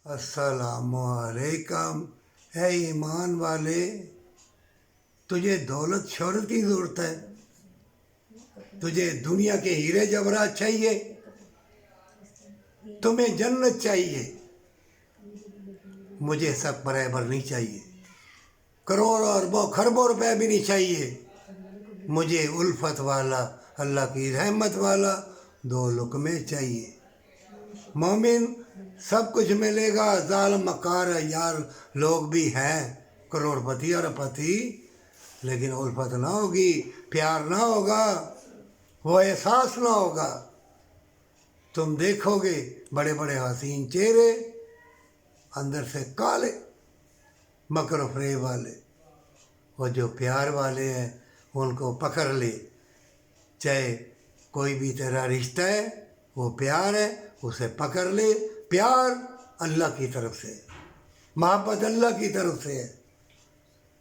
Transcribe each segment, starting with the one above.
السلام علیکم۔ اے ایمان والے، تجھے دولت شہرت کی ضرورت ہے؟ تجھے دنیا کے ہیرے جواہرات چاہیے؟ تمہیں جنت چاہیے؟ مجھے سب برابر نہیں چاہیے، کروڑوں اربوں خربوں روپے بھی نہیں چاہیے۔ مجھے الفت والا، اللہ کی رحمت والا دو لقمے چاہیے۔ مومن سب کچھ ملے گا، ظالم مکار یار لوگ بھی ہیں، کروڑ پتی اور پتی، لیکن الفت نہ ہوگی، پیار نہ ہوگا، وہ احساس نہ ہوگا۔ تم دیکھو گے بڑے بڑے حسین چہرے، اندر سے کالے، مکر و فریب والے۔ اور جو پیار والے ہیں ان کو پکڑ لے، چاہے کوئی بھی تیرا رشتہ ہے، وہ پیار ہے، اسے پکڑ لے۔ پیار اللہ کی طرف سے، محبت اللہ کی طرف سے ہے۔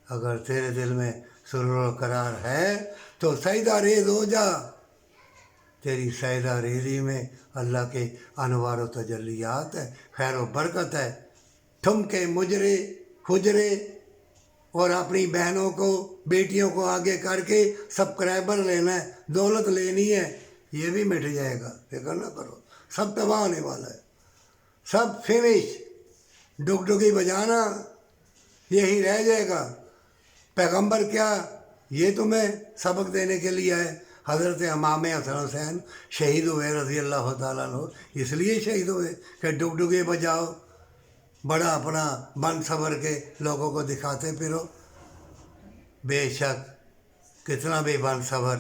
اگر تیرے دل میں سرور و قرار ہے تو سجدہ ریز ہو جا۔ تیری سجدہ ریزی میں اللہ کے انوار و تجلیات ہے، خیر و برکت ہے۔ ٹھمکے مجرے حجرے اور اپنی بہنوں کو بیٹیوں کو آگے کر کے سبسکرائبر لینا ہے، دولت لینی ہے، یہ بھی مٹ جائے گا، فکر نہ کرو۔ سب تباہ ہونے والا ہے، سب فنش، ڈگڈگی بجانا یہی رہ جائے گا۔ پیغمبر کیا یہ تمہیں سبق دینے کے لیے ہے؟ حضرت امام حسن حسین شہید ہوئے رضی اللہ تعالیٰ عنہ، اس لیے شہید ہوئے کہ ڈگڈگے بجاؤ، بڑا اپنا بن صبر کے لوگوں کو دکھاتے پھرو۔ بے شک کتنا بھی بن صبر،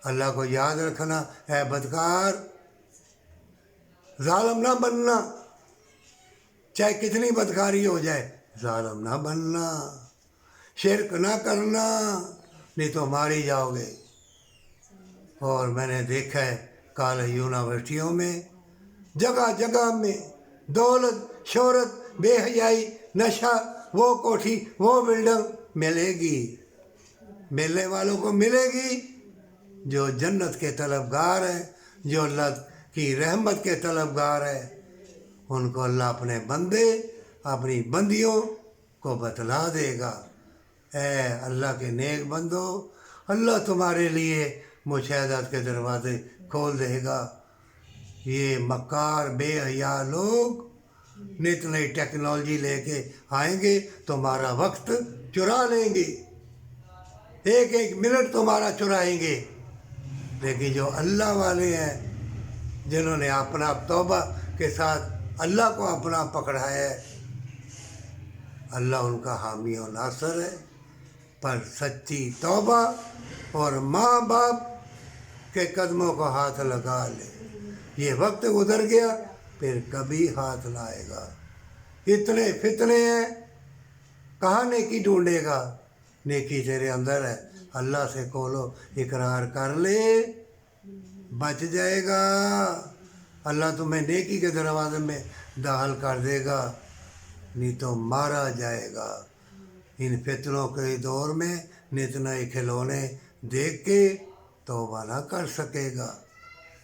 اللہ کو یاد رکھنا، اے بدکار، ظالم نہ بننا، چاہے کتنی بدکاری ہو جائے، ظالم نہ بننا، شرک نہ کرنا، نہیں تو ماری جاؤ گے۔ اور میں نے دیکھا ہے کالج یونیورسٹیوں میں، جگہ جگہ میں دولت، شہرت، بے حیائی، نشہ، وہ کوٹھی، وہ بلڈنگ ملے گی، ملنے والوں کو ملے گی جو جنت کے طلبگار ہیں، جو اللہ کی رحمت کے طلبگار ہیں۔ ان کو اللہ اپنے بندے، اپنی بندیوں کو بتلا دے گا۔ اے اللہ کے نیک بندو، اللہ تمہارے لیے مشاہدات کے دروازے کھول دے گا۔ یہ مکار بے حیا لوگ نت نئی ٹیکنالوجی لے کے آئیں گے، تمہارا وقت چرا لیں گے، ایک ایک منٹ تمہارا چرائیں گے۔ لیکن جو اللہ والے ہیں، جنہوں نے اپنا توبہ کے ساتھ اللہ کو اپنا پکڑا ہے، اللہ ان کا حامی و ناصر ہے۔ پر سچی توبہ اور ماں باپ کے قدموں کو ہاتھ لگا لے، یہ وقت گزر گیا پھر کبھی ہاتھ نہ آئے گا۔ اتنے فتنے ہیں، کہاں نیکی ڈھونڈے گا؟ نیکی تیرے اندر ہے، اللہ سے کھولو اقرار کر لے، بچ جائے گا۔ اللہ تمہیں نیکی کے دروازے میں داخل کر دے گا، نہیں تو مارا جائے گا۔ ان فتنوں کے دور میں نت نئے کھلونے دیکھ کے توبہ نہ کر سکے گا۔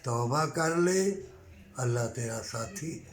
توبہ کر لے، اللہ تیرا ساتھی ہے۔